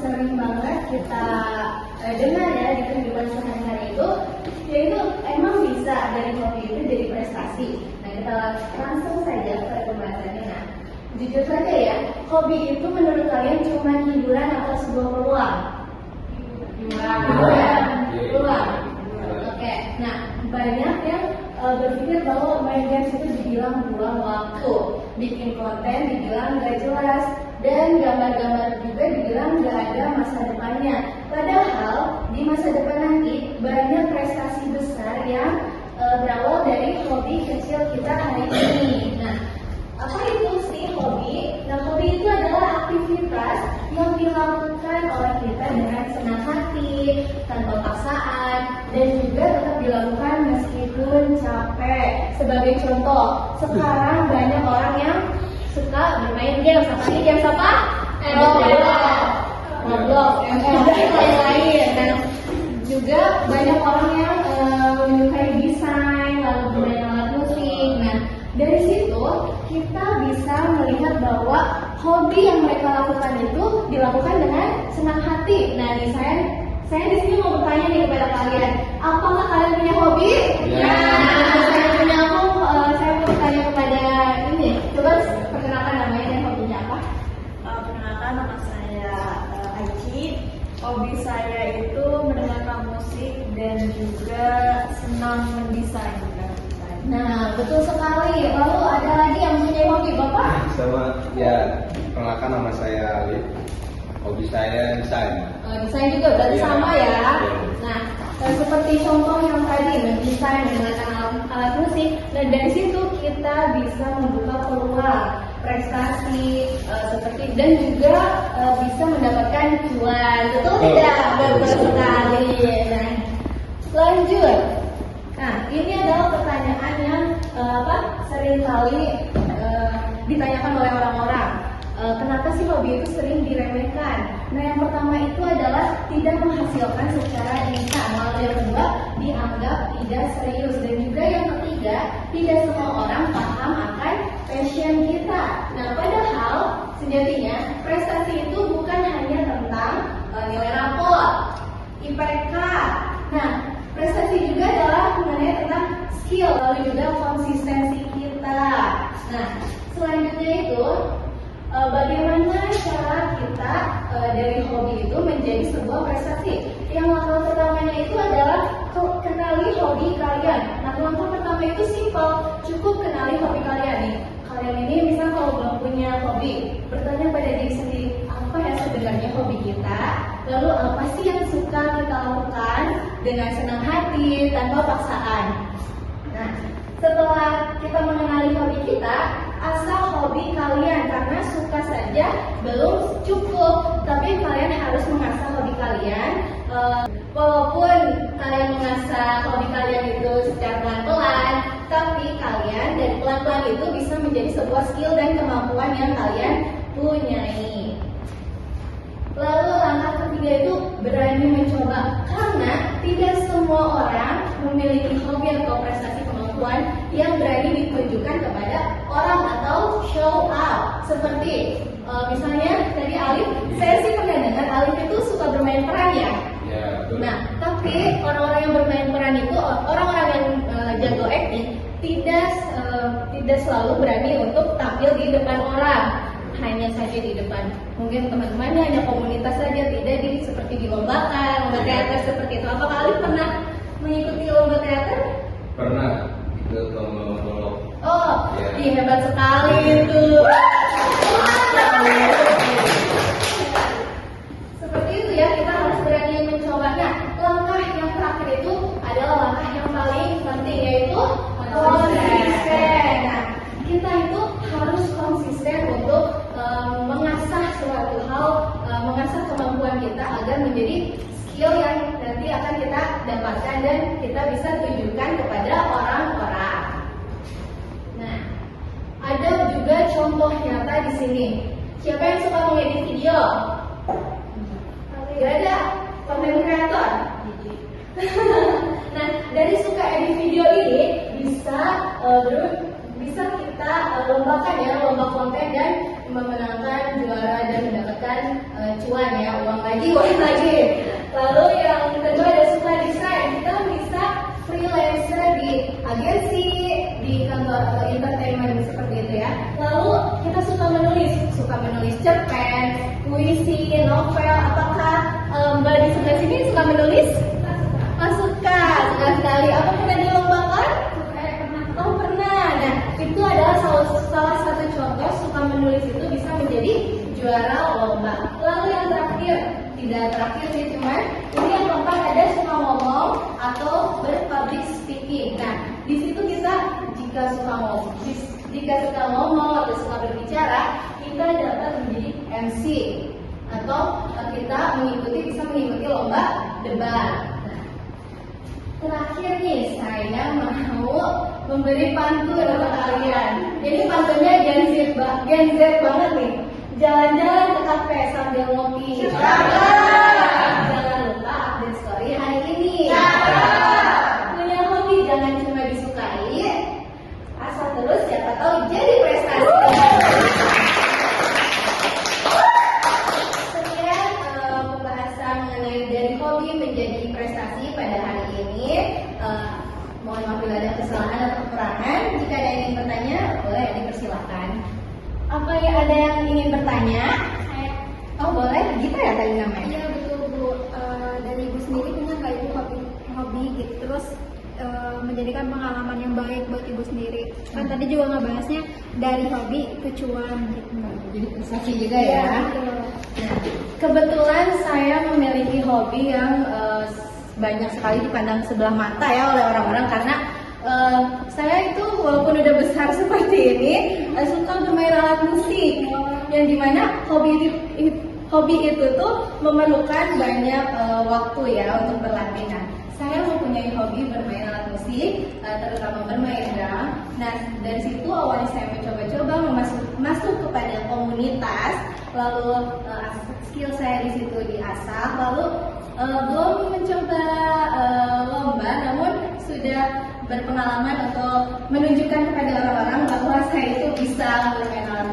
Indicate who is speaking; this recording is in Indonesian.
Speaker 1: sering banget kita dengar ya di kehidupan sehari-hari itu, yaitu emang bisa dari hobi itu jadi prestasi. Nah, kita langsung saja ke pembahasannya. Nah, jujur saja ya, hobi itu menurut kalian cuma hiburan atau sebuah peluang? Peluang. Oke, nah banyak yang berpikir bahwa main games itu dibilang buang waktu, bikin konten dibilang gak jelas, dan gambar-gambar juga dibilang gak ada masa depannya. Padahal di masa depan nanti banyak prestasi besar yang berawal dari hobi kecil kita hari ini. Nah, apa itu sih hobi? Nah, hobi itu adalah aktivitas yang dilakukan oleh kita dengan senang hati, tanpa paksaan, dan juga tetap dilakukan meskipun capek. Sebagai contoh, sekarang banyak orang yang suka bermain game. Apalagi game apa? Roblox, dan lain-lain. Dan juga banyak orang yang menyukai desain, lalu bermain alat musik. Nah, dari situ kita bisa melihat bahwa hobi yang mereka lakukan itu dilakukan dengan senang hati. Nah, nih saya di sini mau bertanya nih kepada kalian, apakah kalian punya hobi? Ya. Saya punya saya mau bertanya kepada ini. Coba perkenalkan namanya dan hobinya apa?
Speaker 2: Perkenalkan, nama saya Aiki. Hobi saya itu mendengarkan musik dan juga senang mendesain.
Speaker 1: Nah, betul sekali. Lalu ada lagi yang punya hobi, Bapak?
Speaker 3: Sama, ya, perkenalkan nama saya Alif. Hobi saya desain.
Speaker 1: Desain juga berarti sama ya.
Speaker 3: Ya.
Speaker 1: Nah, seperti contoh yang tadi, mendesain menggunakan alat musik. Dan dari situ kita bisa membuka peluang prestasi seperti dan juga bisa mendapatkan cuan. Betul tidak? Betul sekali. Nah, lanjut. Nah, ini adalah pertanyaan yang seringkali ditanyakan oleh orang-orang. Kenapa sih hobi itu sering diremehkan? Nah, yang pertama itu adalah tidak menghasilkan secara instan. Lalu yang kedua, dianggap tidak serius. Dan juga yang ketiga, tidak semua orang paham akan passion kita. Nah, padahal sejatinya prestasi itu bukan hanya tentang nilai rapor, IPK. Nah, prestasi juga adalah mengenai tentang skill, lalu juga konsistensi kita. Nah, selanjutnya itu bagaimana cara kita dari hobi itu menjadi sebuah prestasi. Yang langkah pertamanya itu adalah kenali hobi kalian. Nah, langkah pertama itu simpel, cukup kenali hobi kalian nih. Kalian ini misal kalau belum punya hobi, bertanya pada diri sendiri, apa ya sebenarnya hobi kita? Lalu apa sih yang suka kita lakukan dengan senang hati, tanpa paksaan? Nah, setelah kita mengenali hobi kita, asal hobi kalian, karena suka saja belum cukup, tapi kalian harus mengasah hobi kalian. Walaupun kalian mengasah hobi kalian itu secara pelan-pelan, tapi kalian dari pelan-pelan itu bisa menjadi sebuah skill dan kemampuan yang kalian punyai. Lalu langkah ketiga itu berani mencoba, karena tidak semua orang memiliki hobi atau prestasi kemampuan yang berani ditunjukkan kepada orang atau show up. Seperti misalnya tadi Alif, saya sih pernah dengar Alif itu suka bermain peran ya.
Speaker 3: Ya, betul.
Speaker 1: Nah, tapi orang-orang yang bermain peran itu, orang-orang yang jago acting, tidak selalu berani untuk tampil di depan orang. Hanya saja di depan mungkin teman-temannya, hanya komunitas saja, tidak seperti dilombakan, lomba teater seperti itu. Apakah Alif pernah mengikuti lomba teater?
Speaker 3: Pernah ikut lomba-lomba.
Speaker 1: Oh,
Speaker 3: Ya.
Speaker 1: iya, hebat sekali itu. Seperti itu ya, kita harus berani mencoba. Nah, langkah yang terakhir itu adalah langkah yang paling penting, yaitu konsisten. Nah, kita itu harus konsisten untuk mengasah suatu hal, mengasah kemampuan kita agar menjadi skill yang nanti akan kita dapatkan dan kita bisa tunjukkan kepada orang-orang. Nah, ada juga contoh nyata di sini. Siapa yang suka mengedit video? Gak ada, konten kreator. Nah, dari suka edit video ini bisa kita lombakan ya, lomba konten dan memenangkan juara dan mendapatkan cuan ya, uang lagi, uang lagi. Lalu yang kedua ada suka desain, kita bisa freelancer di agensi, di kantor entertainment seperti itu ya. Lalu kita suka menulis cerpen, puisi, novel. Apakah Mbak di sebelah sini suka menulis? Suka sekali. Apa pernah dilombakan? Oh pernah. Nah itu adalah salah satu contoh suka menulis itu bisa menjadi juara lomba. Lalu yang terakhir, tidak terakhir sih, cuman ini yang keempat ada suka ngomong atau berpublic speaking. Nah di situ kita jika suka ngomong atau suka berbicara, kita dapat menjadi MC atau kita bisa mengikuti lomba debat. Terakhir nih, saya mau memberi pantun untuk kalian. Ini pantunnya Gen Z banget nih. Jalan-jalan ke kafe sambil ngopi. Jangan lupa update story hari ini. Punya hobi jangan cuma disukai, asal terus siapa tahu jadi prestasi. Sekian pembahasan mengenai dari hobi menjadi prestasi pada hari ini. Mohon maaf bila ada kesalahan atau kekurangan. Jika ada yang ingin bertanya, boleh dipersilakan. Apa ya, ada yang ingin bertanya? Oh boleh, gitu ya tadi namanya?
Speaker 4: Iya betul Bu. Dari Ibu sendiri punya nggak Ibu hobi gitu, terus menjadikan pengalaman yang baik buat Ibu sendiri. Kan tadi juga ngebahasnya dari hobi ke cuan gitu.
Speaker 1: Jadi prestasi juga ya.
Speaker 4: Betul.
Speaker 1: Nah, kebetulan saya memiliki hobi yang banyak sekali dipandang sebelah mata ya oleh orang-orang karena saya itu walaupun udah besar seperti ini suka bermain alat musik yang dimana hobi itu tuh memerlukan banyak waktu ya untuk berlatih. Nah, saya mempunyai hobi bermain alat musik, terutama bermain drum. Nah, dari situ awalnya saya mencoba-coba masuk kepada komunitas, lalu skill saya di situ diasah, lalu belum mencoba lomba, namun sudah berpengalaman untuk menunjukkan kepada orang-orang bahwa saya itu bisa bermain alat